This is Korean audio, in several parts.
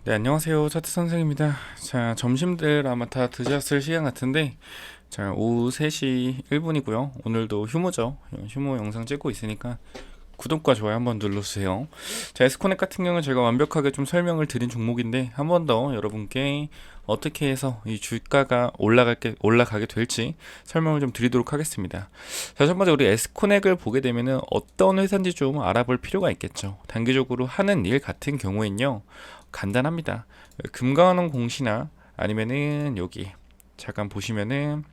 네, 안녕하세요. 차트 선생입니다. 자, 점심들 아마 다 드셨을 시간 같은데, 자, 오후 3시 1분이고요. 오늘도 휴무죠. 휴무 영상 찍고 있으니까 구독과 좋아요 한번 눌러주세요. 자, 에스코넥 같은 경우는 제가 완벽하게 좀 설명을 드린 종목인데, 한 번 더 여러분께 어떻게 해서 이 주가가 올라가게 될지 설명을 좀 드리도록 하겠습니다. 자, 첫 번째 우리 에스코넥을 보게 되면은 어떤 회사인지 좀 알아볼 필요가 있겠죠. 단기적으로 하는 일 같은 경우엔요, 간단합니다. 금강원 공시나 아니면은 여기 잠깐 보시면은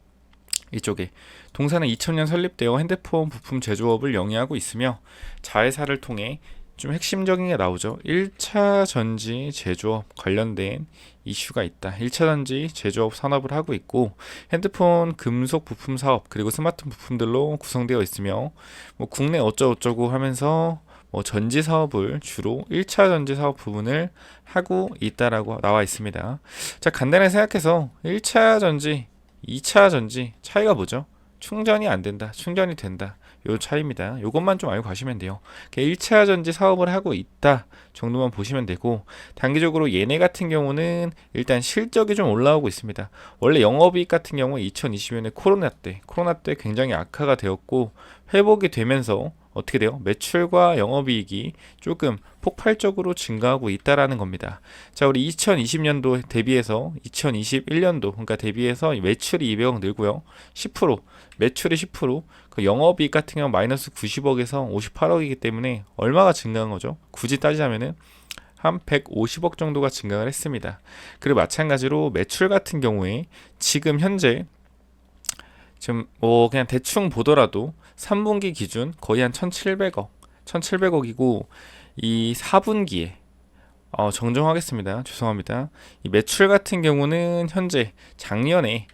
이쪽에 동사는 2000년 설립되어 핸드폰 부품 제조업을 영위하고 있으며 자회사를 통해 좀 핵심적인 게 나오죠. 1차 전지 제조업 관련된 이슈가 있다. 1차 전지 제조업 산업을 하고 있고 핸드폰 금속 부품 사업 그리고 스마트폰 부품들로 구성되어 있으며 뭐 국내 어쩌고저쩌고 하면서 뭐 전지 사업을 주로 1차 전지 사업 부분을 하고 있다라고 나와 있습니다. 자, 간단하게 생각해서 1차 전지 2차 전지 차이가 뭐죠? 충전이 안 된다, 충전이 된다. 요 차이입니다. 요것만 좀 알고 가시면 돼요. 1차 전지 사업을 하고 있다 정도만 보시면 되고, 단기적으로 얘네 같은 경우는 일단 실적이 좀 올라오고 있습니다. 원래 영업이익 같은 경우 2020년에 코로나 때 굉장히 악화가 되었고 회복이 되면서 어떻게 돼요? 매출과 영업이익이 조금 폭발적으로 증가하고 있다라는 겁니다. 자, 우리 2020년도 대비해서 2021년도 그러니까 대비해서 매출이 200억 늘고요. 10% 매출이 10%, 그 영업이익 같은 경우 마이너스 90억에서 58억이기 때문에 얼마가 증가한 거죠? 굳이 따지자면은 한 150억 정도가 증가를 했습니다. 그리고 마찬가지로 매출 같은 경우에 지금 현재 지금 뭐 그냥 대충 보더라도 3분기 기준 거의 한 1,700억이고 이 4분기에 정정하겠습니다. 죄송합니다. 이 매출 같은 경우는 현재 작년에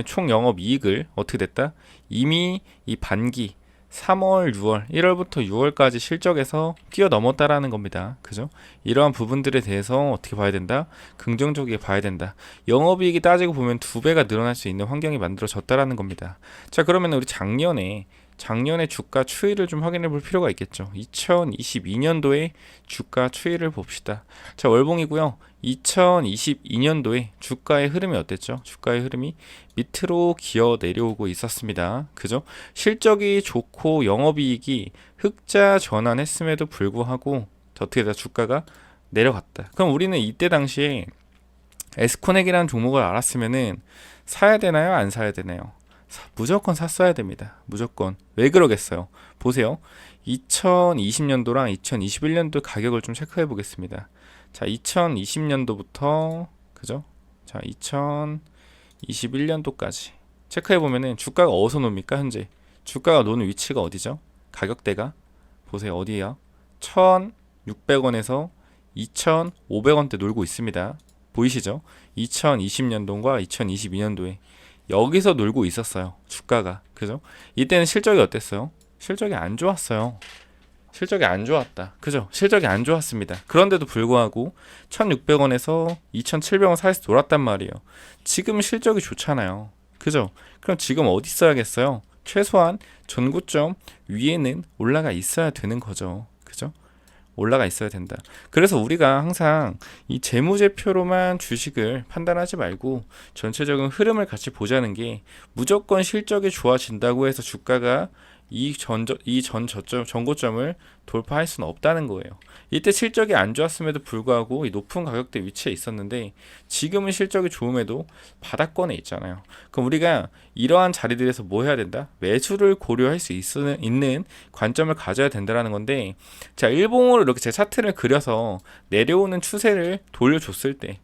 총 영업이익을 어떻게 됐다? 이미 이 반기 3월, 6월, 1월부터 6월까지 실적에서 뛰어넘었다라는 겁니다. 그죠? 이러한 부분들에 대해서 어떻게 봐야 된다? 긍정적이게 봐야 된다. 영업이익이 따지고 보면 2배가 늘어날 수 있는 환경이 만들어졌다라는 겁니다. 자, 그러면 우리 작년에 주가 추이를 좀 확인해 볼 필요가 있겠죠. 2022년도에 주가 추이를 봅시다. 자, 월봉이고요. 2022년도에 주가의 흐름이 어땠죠? 주가의 흐름이 밑으로 기어 내려오고 있었습니다. 그죠? 실적이 좋고 영업이익이 흑자 전환했음에도 불구하고 어떻게 다 주가가 내려갔다. 그럼 우리는 이때 당시에 에스코넥이라는 종목을 알았으면은 사야 되나요? 안 사야 되나요? 무조건 샀어야 됩니다. 무조건. 왜 그러겠어요? 보세요. 2020년도랑 2021년도 가격을 좀 체크해 보겠습니다. 자, 2020년도부터 그죠? 자, 2021년도까지 체크해 보면은 주가가 어디서 놉니까? 현재 주가가 노는 위치가 어디죠? 가격대가 보세요. 어디에요? 1,600원에서 2,500원대 놀고 있습니다. 보이시죠? 2020년도과 2022년도에 여기서 놀고 있었어요. 주가가. 그죠? 이때는 실적이 어땠어요? 실적이 안 좋았어요. 실적이 안 좋았다. 그죠? 실적이 안 좋았습니다. 그런데도 불구하고 1,600원에서 2,700원 사이에서 놀았단 말이에요. 지금 실적이 좋잖아요. 그죠? 그럼 지금 어디 있어야겠어요? 최소한 전고점 위에는 올라가 있어야 되는 거죠. 그죠? 올라가 있어야 된다. 그래서 우리가 항상 이 재무제표로만 주식을 판단하지 말고 전체적인 흐름을 같이 보자는 게, 무조건 실적이 좋아진다고 해서 주가가 전고점을 돌파할 수는 없다는 거예요. 이때 실적이 안 좋았음에도 불구하고 이 높은 가격대 위치에 있었는데 지금은 실적이 좋음에도 바닥권에 있잖아요. 그럼 우리가 이러한 자리들에서 뭐 해야 된다? 매수를 고려할 수 있는 관점을 가져야 된다는 건데, 자, 일봉으로 이렇게 제 차트를 그려서 내려오는 추세를 돌려줬을 때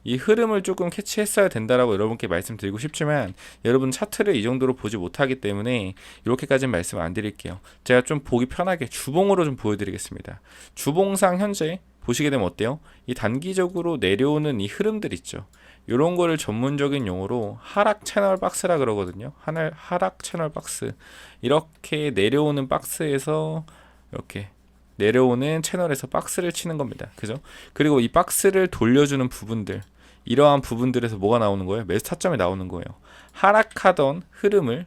이 흐름을 조금 캐치했어야 된다라고 여러분께 말씀드리고 싶지만, 여러분 차트를 이 정도로 보지 못하기 때문에 이렇게까지는 말씀 안 드릴게요. 제가 좀 보기 편하게 주봉으로 좀 보여드리겠습니다. 주봉상 현재 보시게 되면 어때요? 이 단기적으로 내려오는 이 흐름들 있죠. 이런 거를 전문적인 용어로 하락 채널 박스라 그러거든요. 하락 채널 박스. 이렇게 내려오는 박스에서 이렇게 내려오는 채널에서 박스를 치는 겁니다. 그죠? 그리고 이 박스를 돌려주는 부분들, 이러한 부분들에서 뭐가 나오는 거예요? 매수 타점이 나오는 거예요. 하락하던 흐름을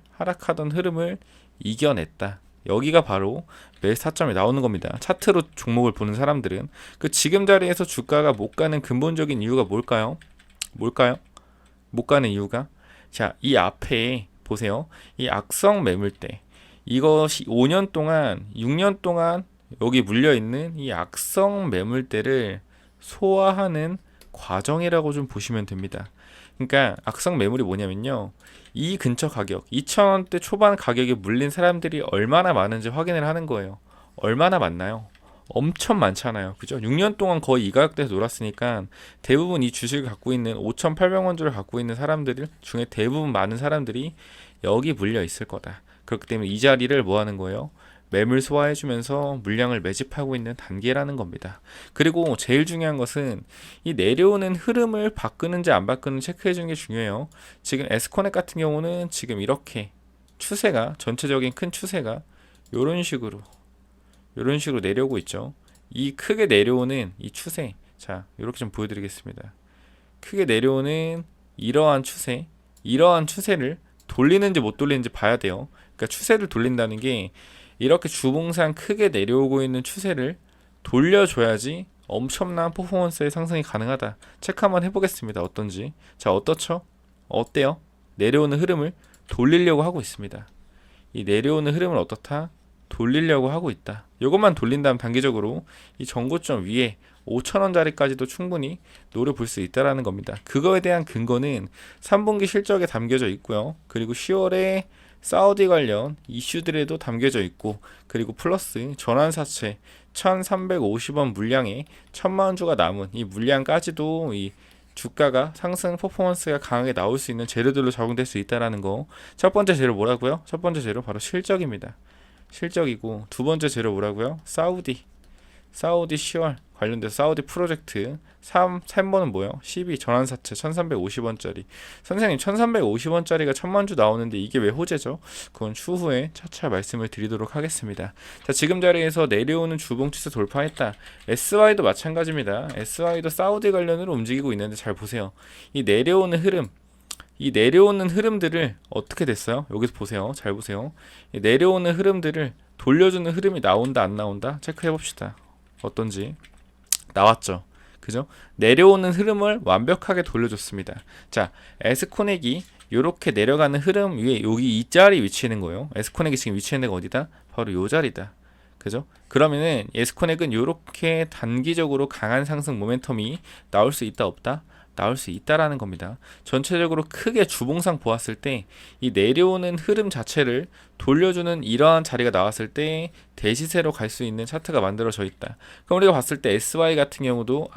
이겨냈다. 여기가 바로 매수 타점이 나오는 겁니다. 차트로 종목을 보는 사람들은 그 지금 자리에서 주가가 못 가는 근본적인 이유가 뭘까요? 못 가는 이유가, 자, 이 앞에 보세요. 이 악성 매물대, 이것이 5년 동안 6년 동안 여기 물려있는 이 악성 매물대를 소화하는 과정이라고 좀 보시면 됩니다. 그러니까 악성 매물이 뭐냐면요, 이 근처 가격 2,000원대 초반 가격에 물린 사람들이 얼마나 많은지 확인을 하는 거예요. 얼마나 많나요? 엄청 많잖아요. 그죠? 6년 동안 거의 이 가격대에서 놀았으니까 대부분 이 주식을 갖고 있는 5,800원주를 갖고 있는 사람들 중에 대부분 많은 사람들이 여기 물려 있을 거다. 그렇기 때문에 이 자리를 뭐 하는 거예요? 매물 소화해주면서 물량을 매집하고 있는 단계라는 겁니다. 그리고 제일 중요한 것은 이 내려오는 흐름을 바꾸는지 안 바꾸는지 체크해주는 게 중요해요. 지금 에스코넥 같은 경우는 지금 이렇게 추세가, 전체적인 큰 추세가 이런 식으로 내려오고 있죠. 이 크게 내려오는 이 추세, 자, 이렇게 좀 보여드리겠습니다. 크게 내려오는 이러한 추세를 돌리는지 못 돌리는지 봐야 돼요. 그러니까 추세를 돌린다는 게 이렇게 주봉상 크게 내려오고 있는 추세를 돌려줘야지 엄청난 퍼포먼스의 상승이 가능하다. 체크 한번 해보겠습니다. 어떤지. 자, 어떻죠? 어때요? 내려오는 흐름을 돌리려고 하고 있습니다. 이 내려오는 흐름을 어떻다? 돌리려고 하고 있다. 이것만 돌린다면 단기적으로 이 전고점 위에 5,000원짜리까지도 충분히 노려볼 수 있다는 겁니다. 그거에 대한 근거는 3분기 실적에 담겨져 있고요. 그리고 10월에 사우디 관련 이슈들에도 담겨져 있고, 그리고 플러스 전환사채 1,350원 물량에 1,000만 주가 남은 이 물량까지도 이 주가가 상승 퍼포먼스가 강하게 나올 수 있는 재료들로 적용될 수 있다는 거. 첫 번째 재료 뭐라고요? 첫 번째 재료 바로 실적입니다. 실적이고, 두 번째 재료 뭐라고요? 사우디 10월 관련돼서 사우디 프로젝트. 3번은 뭐예요? 12 전환사채 1350원짜리. 선생님 1350원짜리가 1000만주 나오는데 이게 왜 호재죠? 그건 추후에 차차 말씀을 드리도록 하겠습니다. 자, 지금 자리에서 내려오는 주봉 추세 돌파했다. SY도 마찬가지입니다. SY도 사우디 관련으로 움직이고 있는데 잘 보세요. 이 내려오는 흐름들을 어떻게 됐어요? 여기서 보세요. 잘 보세요. 이 내려오는 흐름들을 돌려주는 흐름이 나온다 안 나온다? 체크해 봅시다. 어떤지. 나왔죠. 그죠? 내려오는 흐름을 완벽하게 돌려줬습니다. 자, 에스코넥이 이렇게 내려가는 흐름 위에 여기 이 자리 위치하는 거예요. 에스코넥이 지금 위치하는 데가 어디다? 바로 요 자리다. 그죠? 그러면은 에스코넥은 이렇게 단기적으로 강한 상승 모멘텀이 나올 수 있다 없다? 나올 수 있다라는 겁니다. 전체적으로 크게 주봉상 보았을 때 이 내려오는 흐름 자체를 돌려주는 이러한 자리가 나왔을 때 대시세로 갈 수 있는 차트가 만들어져 있다. 그럼 우리가 봤을 때 SY 같은 경우도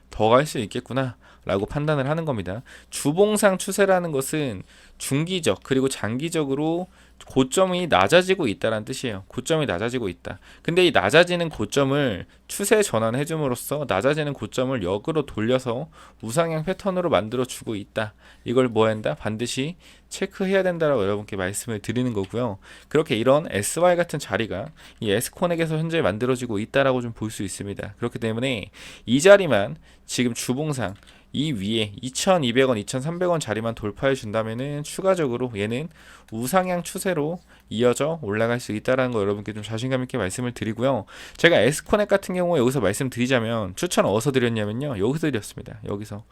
더 갈 수 있겠구나 라고 판단을 하는 겁니다. 주봉상 추세라는 것은 중기적 그리고 장기적으로 고점이 낮아지고 있다는 뜻이에요. 고점이 낮아지고 있다. 근데 이 낮아지는 고점을 추세 전환해 줌으로써 낮아지는 고점을 역으로 돌려서 우상향 패턴으로 만들어 주고 있다. 이걸 뭐 한다? 반드시 체크해야 된다라고 여러분께 말씀을 드리는 거고요. 그렇게 이런 SY 같은 자리가 이 에스코넥에서 현재 만들어지고 있다라고 좀 볼 수 있습니다. 그렇기 때문에 이 자리만 지금 주봉상 이 위에 2,200원, 2,300원 자리만 돌파해 준다면은 추가적으로 얘는 우상향 추세로 이어져 올라갈 수 있다는 거 여러분께 좀 자신감 있게 말씀을 드리고요. 제가 에스코넥 같은 경우에 여기서 말씀드리자면 추천 어디서 드렸냐면요. 여기서 드렸습니다. 여기서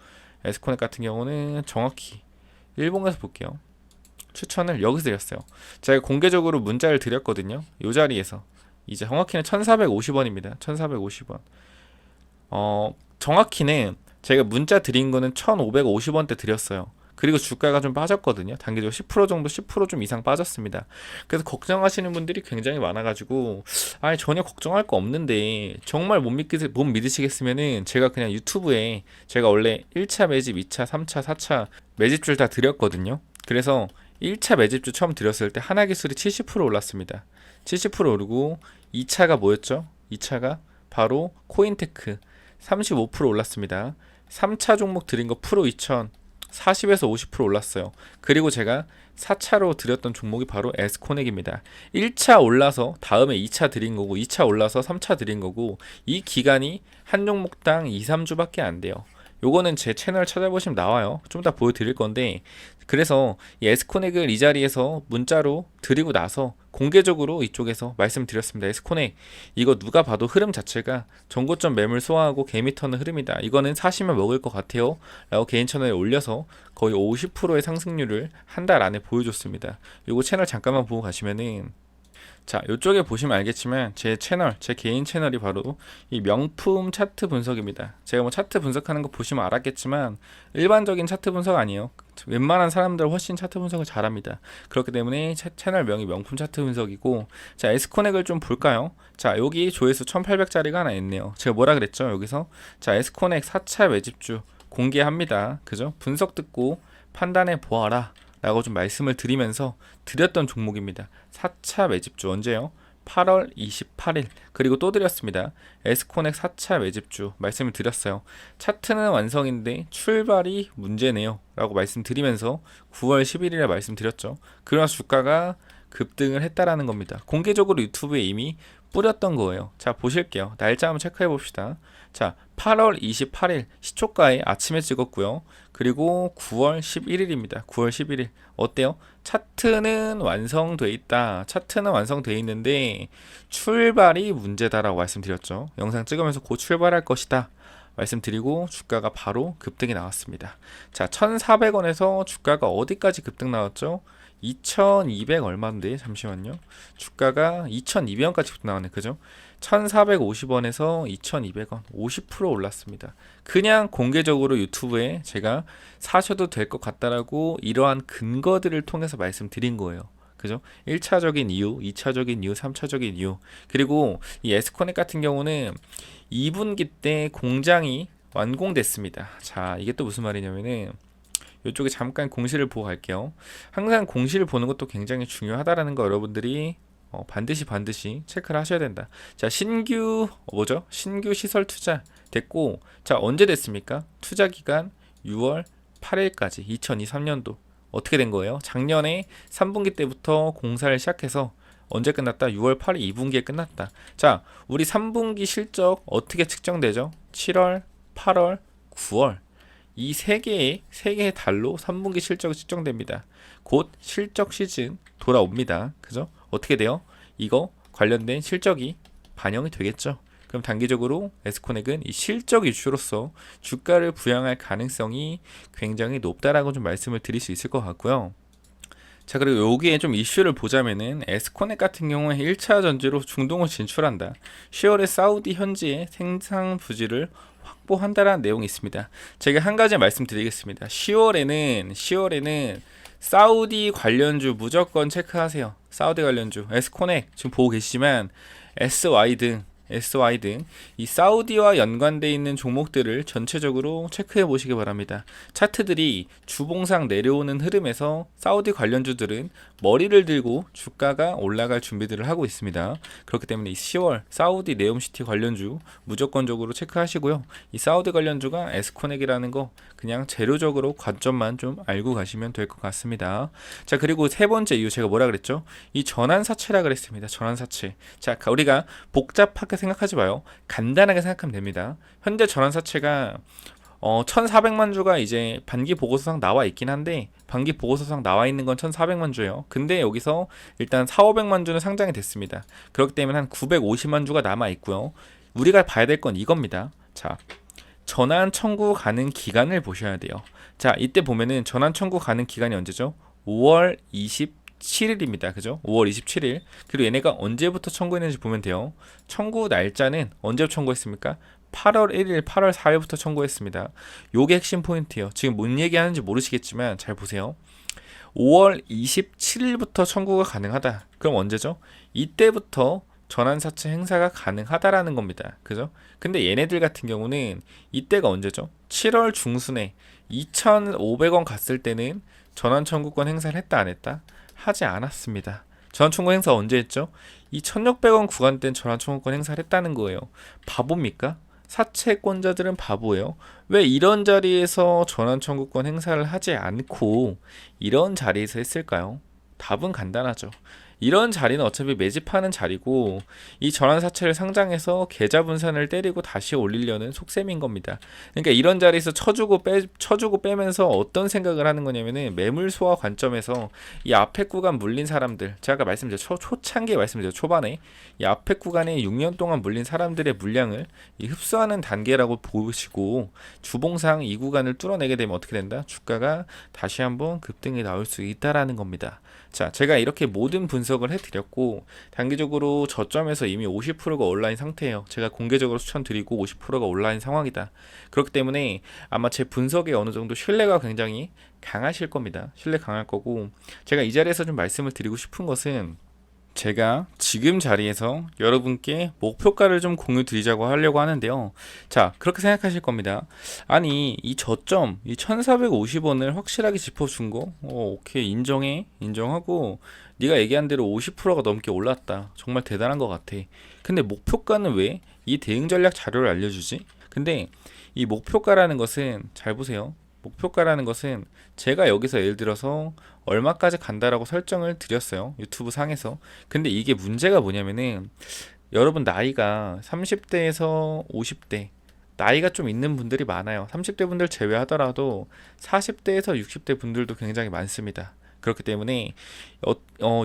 에스코넥 같은 경우는 정확히 일본 가서 볼게요. 추천을 여기서 드렸어요. 제가 공개적으로 문자를 드렸거든요. 이 자리에서 이제 정확히는 1,450원입니다. 1,450원. 정확히는 제가 문자 드린 거는 1,550원대 드렸어요. 그리고 주가가 좀 빠졌거든요. 단기적으로 10% 정도, 10% 좀 이상 빠졌습니다. 그래서 걱정하시는 분들이 굉장히 많아가지고 전혀 걱정할 거 없는데 정말 못 믿으시겠으면은 제가 그냥 유튜브에 제가 원래 1차 매집, 2차, 3차, 4차 매집줄 다 드렸거든요. 그래서 1차 매집주 처음 드렸을 때 하나기술이 70% 올랐습니다. 70% 오르고 2차가 뭐였죠? 2차가 바로 코인테크 35% 올랐습니다. 3차 종목 드린 거 프로 2000 40에서 50% 올랐어요. 그리고 제가 4차로 드렸던 종목이 바로 에스코넥입니다. 1차 올라서 다음에 2차 드린 거고 2차 올라서 3차 드린 거고 이 기간이 한 종목당 2, 3주밖에 안 돼요. 요거는 제 채널 찾아보시면 나와요. 좀 이따 보여드릴 건데, 그래서 이 에스코넥을 이 자리에서 문자로 드리고 나서 공개적으로 이쪽에서 말씀드렸습니다. 에스코넥 이거 누가 봐도 흐름 자체가 전고점 매물 소화하고 개미 터는 흐름이다. 이거는 사시면 먹을 것 같아요 라고 개인 채널에 올려서 거의 50%의 상승률을 한 달 안에 보여줬습니다. 요거 채널 잠깐만 보고 가시면은, 자, 이쪽에 보시면 알겠지만 제 채널, 제 개인 채널이 바로 이 명품 차트 분석입니다. 제가 뭐 차트 분석하는 거 보시면 알았겠지만 일반적인 차트 분석 아니에요. 웬만한 사람들 훨씬 차트 분석을 잘합니다. 그렇기 때문에 채널명이 명품 차트 분석이고, 자, 에스코넥을 좀 볼까요? 자, 여기 조회수 1800짜리가 하나 있네요. 제가 뭐라 그랬죠? 여기서 자, 에스코넥 4차 매집주 공개합니다. 그죠? 분석 듣고 판단해 보아라 라고 좀 말씀을 드리면서 드렸던 종목입니다. 4차 매집주 언제요? 8월 28일. 그리고 또 드렸습니다. 에스코넥 4차 매집주 말씀을 드렸어요. 차트는 완성인데 출발이 문제네요 라고 말씀드리면서 9월 11일에 말씀드렸죠. 그러나 주가가 급등을 했다라는 겁니다. 공개적으로 유튜브에 이미 뿌렸던 거예요. 자, 보실게요. 날짜 한번 체크해 봅시다. 자, 8월 28일 시초가에 아침에 찍었고요. 그리고 9월 11일입니다. 9월 11일. 어때요? 차트는 완성돼 있다. 차트는 완성돼 있는데 출발이 문제다라고 말씀드렸죠. 영상 찍으면서 곧 출발할 것이다 말씀드리고 주가가 바로 급등이 나왔습니다. 자, 1,400원에서 주가가 어디까지 급등 나왔죠? 2,200 얼마인데 잠시만요. 주가가 2,200원까지 급등 나왔네. 그죠? 1,450원에서 2,200원 50% 올랐습니다. 그냥 공개적으로 유튜브에 제가 사셔도 될 것 같다라고 이러한 근거들을 통해서 말씀드린 거예요. 그죠? 1차적인 이유, 2차적인 이유, 3차적인 이유. 그리고 이 에스코넥 같은 경우는 2분기 때 공장이 완공됐습니다. 자, 이게 또 무슨 말이냐면은 이쪽에 잠깐 공시를 보고 갈게요. 항상 공시를 보는 것도 굉장히 중요하다라는 거 여러분들이 반드시 체크를 하셔야 된다. 자, 신규 신규 시설 투자 됐고, 자, 언제 됐습니까? 투자 기간 6월 8일까지 2023년도 어떻게 된 거예요? 작년에 3분기 때부터 공사를 시작해서 언제 끝났다? 6월 8일 2분기에 끝났다. 자, 우리 3분기 실적 어떻게 측정되죠? 7월, 8월, 9월 이 세 개의 달로 3분기 실적이 측정됩니다. 곧 실적 시즌 돌아옵니다. 그죠? 어떻게 돼요? 이거 관련된 실적이 반영이 되겠죠. 그럼 단기적으로 에스코넥은 이 실적 이슈로서 주가를 부양할 가능성이 굉장히 높다라고 좀 말씀을 드릴 수 있을 것 같고요. 자, 그리고 여기에 좀 이슈를 보자면은 에스코넥 같은 경우에 1차 전지로 중동을 진출한다. 10월에 사우디 현지의 생산 부지를 확보한다라는 내용이 있습니다. 제가 한 가지 말씀드리겠습니다. 10월에는 사우디 관련주 무조건 체크하세요. 사우디 관련주, 에스코넥 지금 보고 계시지만 SY 등 이 사우디와 연관되어 있는 종목들을 전체적으로 체크해 보시기 바랍니다. 차트들이 주봉상 내려오는 흐름에서 사우디 관련주들은 머리를 들고 주가가 올라갈 준비들을 하고 있습니다. 그렇기 때문에 이 10월 사우디 네옴시티 관련주 무조건적으로 체크하시고요. 이 사우디 관련주가 에스코넥이라는 거 그냥 재료적으로 관점만 좀 알고 가시면 될 것 같습니다. 자, 그리고 세 번째 이유 제가 뭐라 그랬죠? 이 전환사채라 그랬습니다. 전환사채. 자, 우리가 복잡하게 생각하지 마요. 간단하게 생각하면 됩니다. 현재 전환사채가 1,400만 주가 이제 반기 보고서상 나와 있긴 한데, 반기 보고서상 나와 있는 건 1,400만 주예요. 근데 여기서 일단 4,500만 주는 상장이 됐습니다. 그렇기 때문에 한 950만 주가 남아 있고요. 우리가 봐야 될 건 이겁니다. 자, 전환 청구 가능 기간을 보셔야 돼요. 자, 이때 보면은 전환 청구 가능 기간이 언제죠? 5월 27일입니다. 그죠? 5월 27일. 그리고 얘네가 언제부터 청구했는지 보면 돼요. 청구 날짜는 언제 청구했습니까? 8월 1일, 8월 4일부터 청구했습니다. 요게 핵심 포인트예요. 지금 뭔 얘기하는지 모르시겠지만 잘 보세요. 5월 27일부터 청구가 가능하다. 그럼 언제죠? 이때부터 전환사채 행사가 가능하다라는 겁니다. 그죠? 근데 얘네들 같은 경우는 이때가 언제죠? 7월 중순에 2,500원 갔을 때는 전환 청구권 행사를 했다 안 했다? 하지 않았습니다. 전환 청구 행사 언제 했죠? 이 1,600원 구간대는 전환 청구권 행사를 했다는 거예요. 바보입니까? 사채권자들은 바보예요. 왜 이런 자리에서 전환 청구권 행사를 하지 않고 이런 자리에서 했을까요? 답은 간단하죠. 이런 자리는 어차피 매집하는 자리고 이 전환사채를 상장해서 계좌 분산을 때리고 다시 올리려는 속셈인 겁니다. 그러니까 이런 자리에서 쳐주고 빼면서 어떤 생각을 하는 거냐면은 매물 소화 관점에서 이 앞에 구간 물린 사람들, 제가 아까 말씀드렸죠, 초창기에 말씀드렸죠, 초반에 이 앞에 구간에 6년 동안 물린 사람들의 물량을 이 흡수하는 단계라고 보시고 주봉상 이 구간을 뚫어내게 되면 어떻게 된다? 주가가 다시 한번 급등이 나올 수 있다라는 겁니다. 자, 제가 이렇게 모든 분석을 해드렸고 단기적으로 저점에서 이미 50%가 온라인 상태예요. 제가 공개적으로 추천드리고 50%가 온라인 상황이다. 그렇기 때문에 아마 제 분석에 어느 정도 신뢰가 굉장히 강하실 겁니다. 신뢰 강할 거고, 제가 이 자리에서 좀 말씀을 드리고 싶은 것은 제가 지금 자리에서 여러분께 목표가를 좀 공유 드리자고 하려고 하는데요. 자, 그렇게 생각하실 겁니다. 아니, 이 저점, 이 1450원을 확실하게 짚어준 거, 오케이, 인정하고, 네가 얘기한 대로 50%가 넘게 올랐다. 정말 대단한 것 같아. 근데 목표가는 왜 이 대응 전략 자료를 알려주지? 근데 이 목표가라는 것은, 잘 보세요. 목표가라는 것은 제가 여기서 예를 들어서 얼마까지 간다라고 설정을 드렸어요, 유튜브 상에서. 근데 이게 문제가 뭐냐면은 여러분 나이가 30대에서 50대, 나이가 좀 있는 분들이 많아요. 30대 분들 제외하더라도 40대에서 60대 분들도 굉장히 많습니다. 그렇기 때문에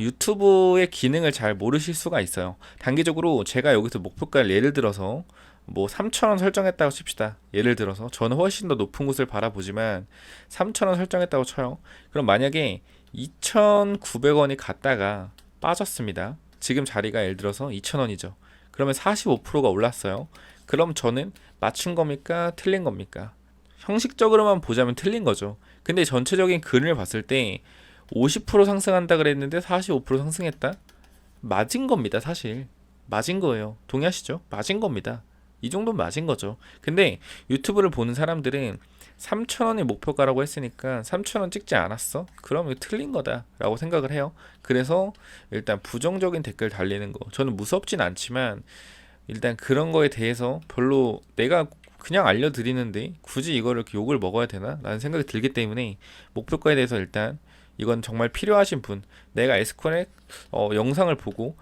유튜브의 기능을 잘 모르실 수가 있어요. 단기적으로 제가 여기서 목표가를 예를 들어서 뭐 3,000원 설정했다고 칩시다. 예를 들어서 저는 훨씬 더 높은 곳을 바라보지만 3,000원 설정했다고 쳐요. 그럼 만약에 2,900원이 갔다가 빠졌습니다. 지금 자리가 예를 들어서 2,000원이죠. 그러면 45%가 올랐어요. 그럼 저는 맞춘 겁니까? 틀린 겁니까? 형식적으로만 보자면 틀린 거죠. 근데 전체적인 그림을 봤을 때 50% 상승한다 그랬는데 45% 상승했다? 맞은 겁니다, 사실. 맞은 거예요. 동의하시죠? 맞은 겁니다. 이 정도는 맞은 거죠. 근데 유튜브를 보는 사람들은 3,000원이 목표가라고 했으니까 3,000원 찍지 않았어? 그럼 이거 틀린 거다 라고 생각을 해요. 그래서 일단 부정적인 댓글 달리는 거, 저는 무섭진 않지만 일단 그런 거에 대해서 별로 내가 그냥 알려드리는데 굳이 이거를 욕을 먹어야 되나? 라는 생각이 들기 때문에 목표가에 대해서 일단 이건 정말 필요하신 분, 내가 에스코넥 영상을 보고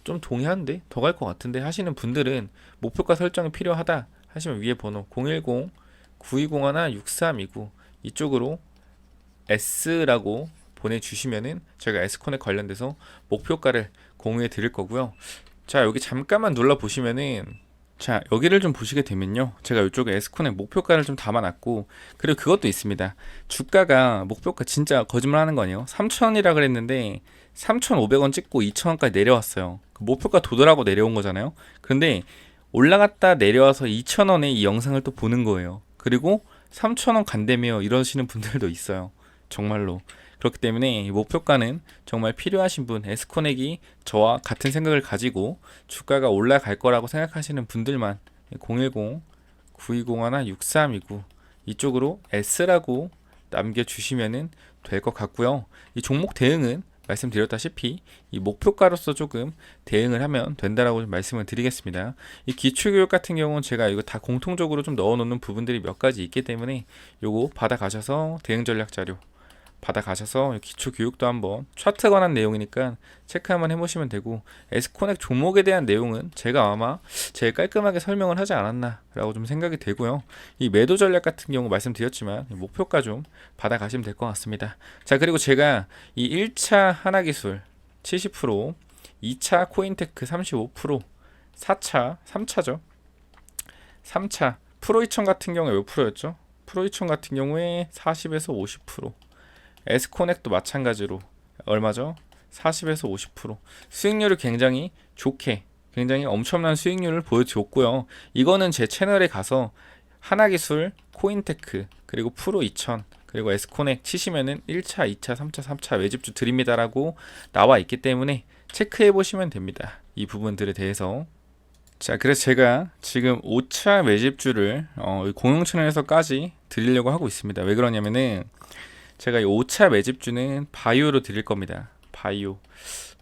좀 동의하는데 더 갈 것 같은데 하시는 분들은 목표가 설정이 필요하다 하시면 위에 번호 010-9201-6329 이쪽으로 S라고 보내주시면은 저희가 S코넥 관련돼서 목표가를 공유해 드릴 거고요. 자, 여기 잠깐만 눌러 보시면은, 자, 여기를 좀 보시게 되면요, 제가 이쪽에 에스코넥 목표가를 좀 담아놨고, 그리고 그것도 있습니다. 주가가 목표가 진짜 거짓말 하는 거 아니에요? 3,000원이라 그랬는데 3,500원 찍고 2,000원까지 내려왔어요. 그 목표가 도달하고 내려온 거잖아요. 근데 올라갔다 내려와서 2,000원에 이 영상을 또 보는 거예요. 그리고 3,000원 간다며 이러시는 분들도 있어요. 정말로. 그렇기 때문에 이 목표가는 정말 필요하신 분, 에스코넥이 저와 같은 생각을 가지고 주가가 올라갈 거라고 생각하시는 분들만 010-9201-6329 이쪽으로 S라고 남겨주시면 될 것 같고요. 이 종목 대응은 말씀드렸다시피 이 목표가로서 조금 대응을 하면 된다라고 좀 말씀을 드리겠습니다. 이 기초교육 같은 경우는 제가 이거 다 공통적으로 좀 넣어놓는 부분들이 몇 가지 있기 때문에 요거 받아가셔서 대응 전략 자료 받아가셔서 기초 교육도 한번, 차트 관한 내용이니까 체크 한번 해보시면 되고, 에스코넥 종목에 대한 내용은 제가 아마 제일 깔끔하게 설명을 하지 않았나 라고 좀 생각이 되고요. 이 매도 전략 같은 경우 말씀드렸지만 목표가 좀 받아가시면 될 것 같습니다. 자, 그리고 제가 이 1차 하나기술 70%, 2차 코인테크 35%, 4차 3차죠 3차 프로이천 같은 경우에 몇 프로였죠? 프로이천 같은 경우에 40에서 50%, 에스코넥도 마찬가지로 얼마죠? 40에서 50%. 수익률을 굉장히 좋게, 굉장히 엄청난 수익률을 보여줬고요. 이거는 제 채널에 가서 하나기술, 코인테크, 그리고 프로 2000, 그리고 에스코넥 치시면은 1차, 2차, 3차, 3차 매집주 드립니다라고 나와 있기 때문에 체크해 보시면 됩니다. 이 부분들에 대해서. 자, 그래서 제가 지금 5차 매집주를 공용 채널에서까지 드리려고 하고 있습니다. 왜 그러냐면은 제가 이 5차 매집주는 바이오로 드릴 겁니다. 바이오.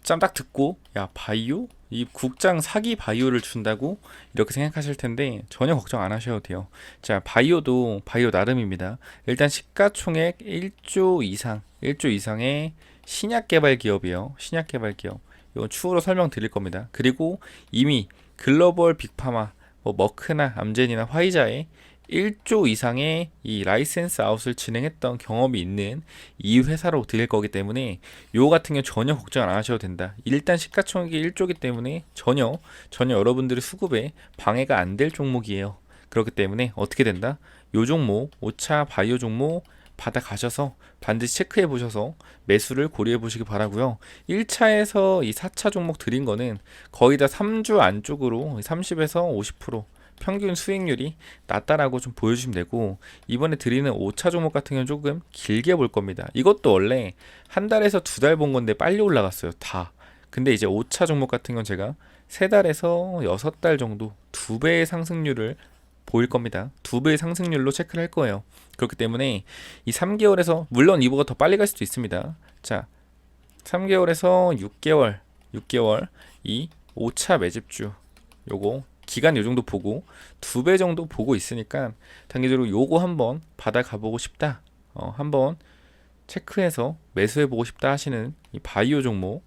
짬 딱 듣고, 야, 바이오? 이 국장 사기 바이오를 준다고? 이렇게 생각하실 텐데 전혀 걱정 안 하셔도 돼요. 자, 바이오도 바이오 나름입니다. 일단 시가총액 1조 이상의 신약 개발 기업이에요. 신약 개발 기업. 이건 추후로 설명드릴 겁니다. 그리고 이미 글로벌 빅파마, 뭐 머크나 암젠이나 화이자에 1조 이상의 이 라이센스 아웃을 진행했던 경험이 있는 이 회사로 드릴 거기 때문에 요 같은 경우 전혀 걱정 안 하셔도 된다. 일단 시가총액이 1조이기 때문에 전혀 여러분들의 수급에 방해가 안 될 종목이에요. 그렇기 때문에 어떻게 된다? 요 종목 5차 바이오 종목 받아가셔서 반드시 체크해 보셔서 매수를 고려해 보시기 바라고요. 1차에서 이 4차 종목 드린 거는 거의 다 3주 안쪽으로 30에서 50% 평균 수익률이 낮다라고 좀 보여주시면 되고, 이번에 드리는 5차 종목 같은 경우는 조금 길게 볼 겁니다. 이것도 원래 한 달에서 2달 본 건데 빨리 올라갔어요, 다. 근데 이제 5차 종목 같은 건 제가 3달에서 6달 정도 2배의 상승률을 보일 겁니다. 2배의 상승률로 체크를 할 거예요. 그렇기 때문에 이 3개월에서, 물론 이보다 더 빨리 갈 수도 있습니다. 자, 3개월에서 6개월 이 5차 매집주 요거 기간 요 정도 보고 2배 정도 보고 있으니까 단기적으로 요거 한번 받아가 보고 싶다, 한번 체크해서 매수해 보고 싶다 하시는 이 바이오 종목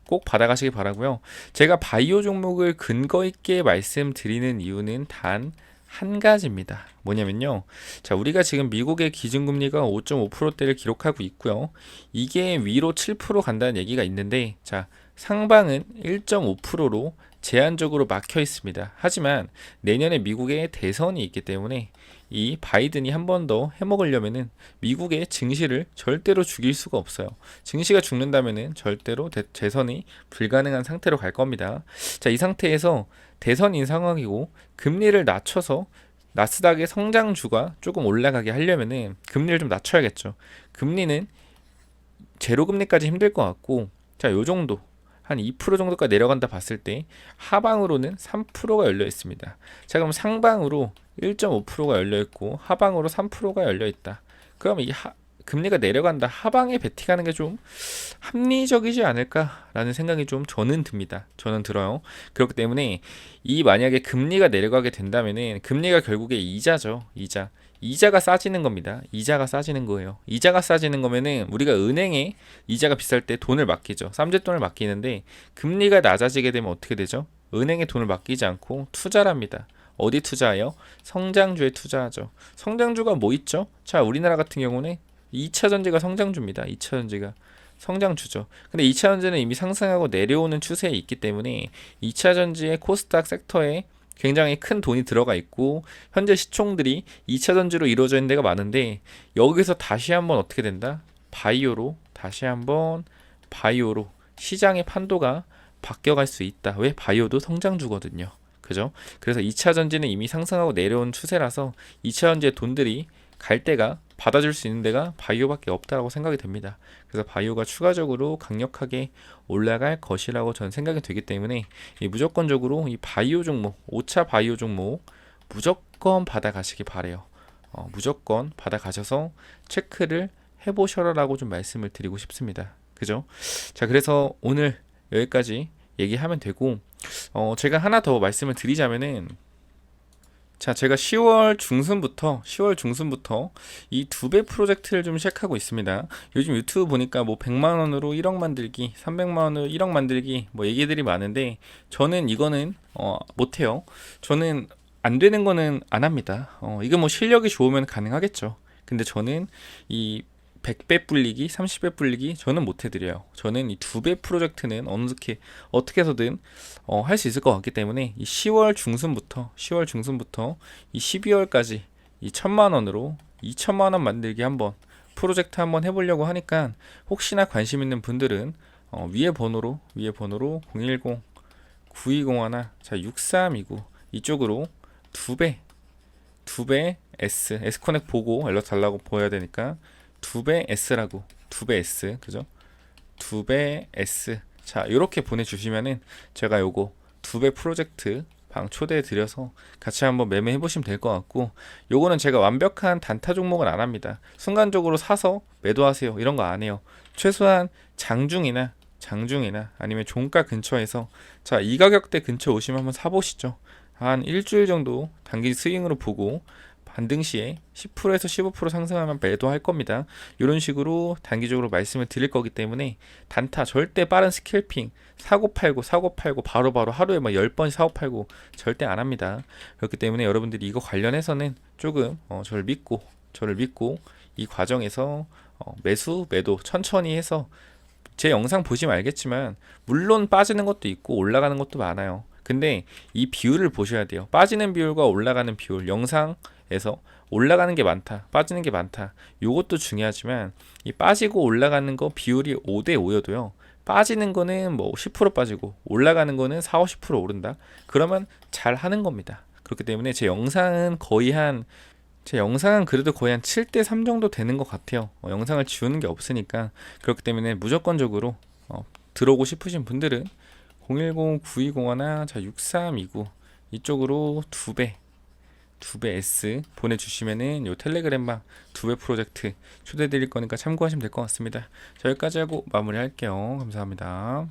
꼭 받아가시기 바라고요. 제가 바이오 종목을 근거 있게 말씀드리는 이유는 단 한 가지입니다. 뭐냐면요, 자, 우리가 지금 미국의 기준금리가 5.5%대를 기록하고 있고요. 이게 위로 7% 간다는 얘기가 있는데, 자, 상방은 1.5%로 제한적으로 막혀 있습니다. 하지만 내년에 미국에 대선이 있기 때문에 이 바이든이 한 번 더 해먹으려면은 미국의 증시를 절대로 죽일 수가 없어요. 증시가 죽는다면은 절대로 재선이 불가능한 상태로 갈 겁니다. 자, 이 상태에서 대선인 상황이고 금리를 낮춰서 나스닥의 성장주가 조금 올라가게 하려면은 금리를 좀 낮춰야겠죠. 금리는 제로금리까지 힘들 것 같고, 자, 요 정도 한 2% 정도까지 내려간다 봤을 때 하방으로는 3%가 열려 있습니다. 자, 그럼 상방으로 1.5%가 열려 있고 하방으로 3%가 열려 있다. 그럼 이 금리가 내려간다 하방에 베팅하는 게 좀 합리적이지 않을까라는 생각이 좀 저는 듭니다. 저는 들어요. 그렇기 때문에 이 만약에 금리가 내려가게 된다면은 금리가 결국에 이자죠. 이자가 싸지는 겁니다. 이자가 싸지는 거예요. 이자가 싸지는 거면은 우리가 은행에 이자가 비쌀 때 돈을 맡기죠. 쌈짓돈을 맡기는데 금리가 낮아지게 되면 어떻게 되죠? 은행에 돈을 맡기지 않고 투자를 합니다. 어디 투자해요? 성장주에 투자하죠. 성장주가 뭐 있죠? 자, 우리나라 같은 경우는 2차전지가 성장주입니다. 2차전지가 성장주죠. 근데 2차전지는 이미 상승하고 내려오는 추세에 있기 때문에 2차전지의 코스닥 섹터에 굉장히 큰 돈이 들어가 있고 현재 시총들이 2차전지로 이루어져 있는 데가 많은데, 여기서 다시 한번 어떻게 된다? 다시 한번 바이오로 시장의 판도가 바뀌어갈 수 있다. 왜? 바이오도 성장주거든요. 그죠? 그래서 2차전지는 이미 상승하고 내려온 추세라서 2차전지의 돈들이 갈 데가, 받아줄 수 있는 데가 바이오밖에 없다라고 생각이 됩니다. 그래서 바이오가 추가적으로 강력하게 올라갈 것이라고 저는 생각이 되기 때문에 무조건적으로 이 바이오 종목, 5차 바이오 종목 무조건 받아가시기 바래요. 무조건 받아가셔서 체크를 해보셔라라고 좀 말씀을 드리고 싶습니다. 그죠? 자, 그래서 오늘 여기까지 얘기하면 되고, 제가 하나 더 말씀을 드리자면은, 자, 제가 10월 중순부터 이 2배 프로젝트를 좀 시작하고 있습니다. 요즘 유튜브 보니까 뭐 100만 원으로 1억 만들기, 300만 원으로 1억 만들기 뭐 얘기들이 많은데, 저는 이거는 못해요. 저는 안 되는 거는 안 합니다. 이거 뭐 실력이 좋으면 가능하겠죠. 근데 저는 이 100배 불리기, 30배 불리기 저는 못 해드려요. 저는 이 2배 프로젝트는 어떻게 해서든 할 수 있을 것 같기 때문에 이 10월 중순부터 이 12월까지 이 1000만 원으로 2000만 원 만들기 한번 프로젝트 한번 해보려고 하니까, 혹시나 관심 있는 분들은 위에 번호로 010 9201 자 6329 이쪽으로 2배 S코넥 보고 연락 달라고 보여야 되니까 2배 S라고, 2배 S, 그죠? 2배 S. 자, 이렇게 보내주시면은 제가 요거 2배 프로젝트 방 초대해 드려서 같이 한번 매매해 보시면 될 것 같고, 요거는 제가 완벽한 단타 종목은 안 합니다. 순간적으로 사서 매도하세요 이런 거 안 해요. 최소한 장중이나 아니면 종가 근처에서, 자, 이 가격대 근처 오시면 한번 사보시죠. 한 일주일 정도 단기 스윙으로 보고 반등 시에 10%에서 15% 상승하면 매도할 겁니다. 이런 식으로 단기적으로 말씀을 드릴 거기 때문에 단타 절대 빠른 스캘핑 사고 팔고 바로바로 하루에 막 10번 사고 팔고 절대 안 합니다. 그렇기 때문에 여러분들이 이거 관련해서는 조금 저를 믿고 이 과정에서 매수 매도 천천히 해서 제 영상 보시면 알겠지만 물론 빠지는 것도 있고 올라가는 것도 많아요. 근데 이 비율을 보셔야 돼요. 빠지는 비율과 올라가는 비율, 영상에서 올라가는 게 많다, 빠지는 게 많다. 요것도 중요하지만 이 빠지고 올라가는 거 비율이 5대 5여도요. 빠지는 거는 뭐 10% 빠지고 올라가는 거는 4, 50% 오른다. 그러면 잘 하는 겁니다. 그렇기 때문에 제 영상은 그래도 거의 한 7대 3 정도 되는 것 같아요. 영상을 지우는 게 없으니까. 그렇기 때문에 무조건적으로 들어오고 싶으신 분들은 010-9201나 6329 이쪽으로 두 배 S 보내주시면은 요 텔레그램방 2배 프로젝트 초대드릴 거니까 참고하시면 될 것 같습니다. 자, 여기까지 하고 마무리할게요. 감사합니다.